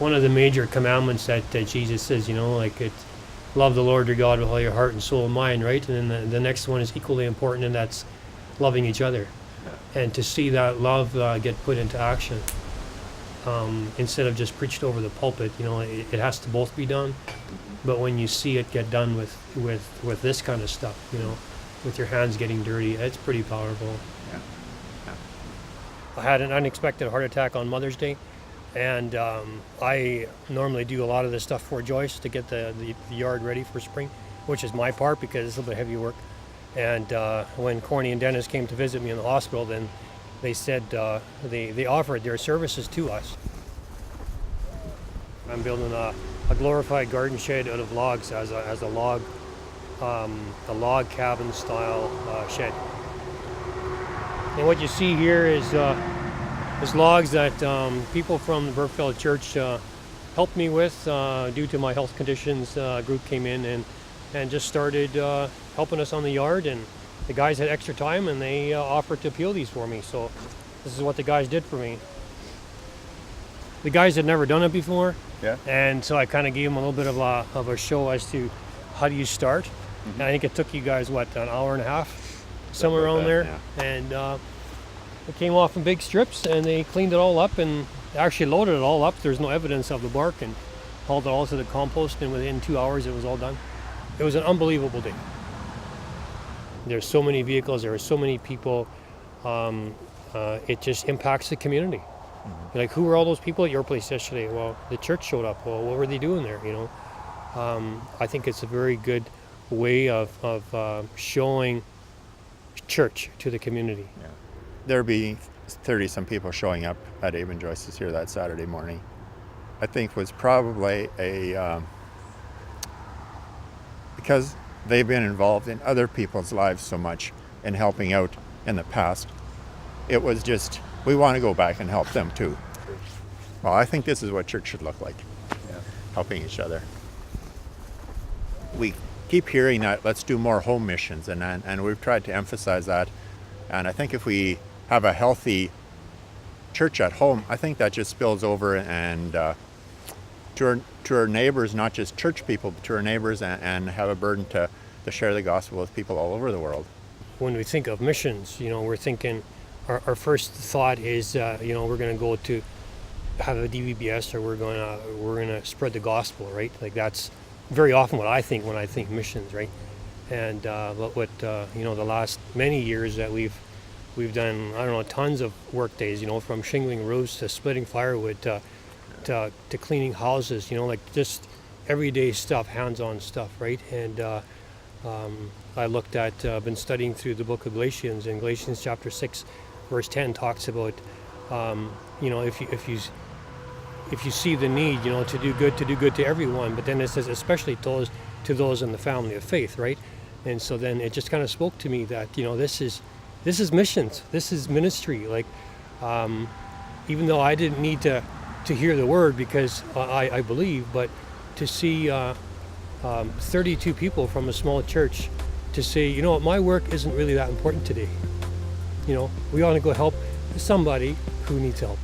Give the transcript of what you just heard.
one of the major commandments that Jesus says, like it, love the Lord your God with all your heart and soul and mind, right? And then the next one is equally important, and that's loving each other. Yeah. And to see that love get put into action instead of just preached over the pulpit, it has to both be done. But when you see it get done with this kind of stuff, with your hands getting dirty, it's pretty powerful. Yeah. Yeah. I had an unexpected heart attack on Mother's Day. And I normally do a lot of this stuff for Joyce to get the yard ready for spring, which is my part because it's a little bit heavy work. And when Corny and Dennis came to visit me in the hospital, then they said they offered their services to us. I'm building a glorified garden shed out of logs as a log cabin style shed. And what you see here is logs that people from the Bergfeld church helped me with due to my health conditions. Group came in and just started helping us on the yard, and the guys had extra time and they offered to peel these for me. So this is what the guys did for me. The guys had never done it before, yeah. And so I kind of gave them a little bit of a show as to how do you start. Mm-hmm. And I think it took you guys, an hour and a half, somewhere around there. Yeah. And it came off in big strips, and they cleaned it all up and actually loaded it all up. There's no evidence of the bark, and hauled it all to the compost, and within 2 hours it was all done. It was an unbelievable day. There's so many vehicles, there are so many people. It just impacts the community. Mm-hmm. Like, who were all those people at your place yesterday? Well, the church showed up. Well, what were they doing there? I think it's a very good way of showing church to the community. Yeah. There'll be 30-some people showing up at Abe and Joyce's here that Saturday morning. I think was probably because they've been involved in other people's lives so much and helping out in the past. It was just, we want to go back and help them too. Well, I think this is what church should look like, helping each other. We keep hearing that let's do more home missions, and we've tried to emphasize that. And I think if we have a healthy church at home, I think that just spills over and to our neighbors, not just church people, but to our neighbors, and have a burden to share the gospel with people all over the world. When we think of missions, we're thinking, our first thought is, we're going to go to have a DVBS, or we're going to spread the gospel, right? Like, that's very often what I think when I think missions, right? And what the last many years that we've done, tons of work days, from shingling roofs to splitting firewood to cleaning houses, like just everyday stuff, hands-on stuff, right? And I looked at, been studying through the book of Galatians, and Galatians chapter 6, verse 10 talks about, if you see the need, to do good to everyone, but then it says especially to those in the family of faith, right? And so then it just kind of spoke to me that, this is missions, this is ministry. Like, even though I didn't need to hear the word because I believe, but to see 32 people from a small church to say, my work isn't really that important today. We ought to go help somebody who needs help.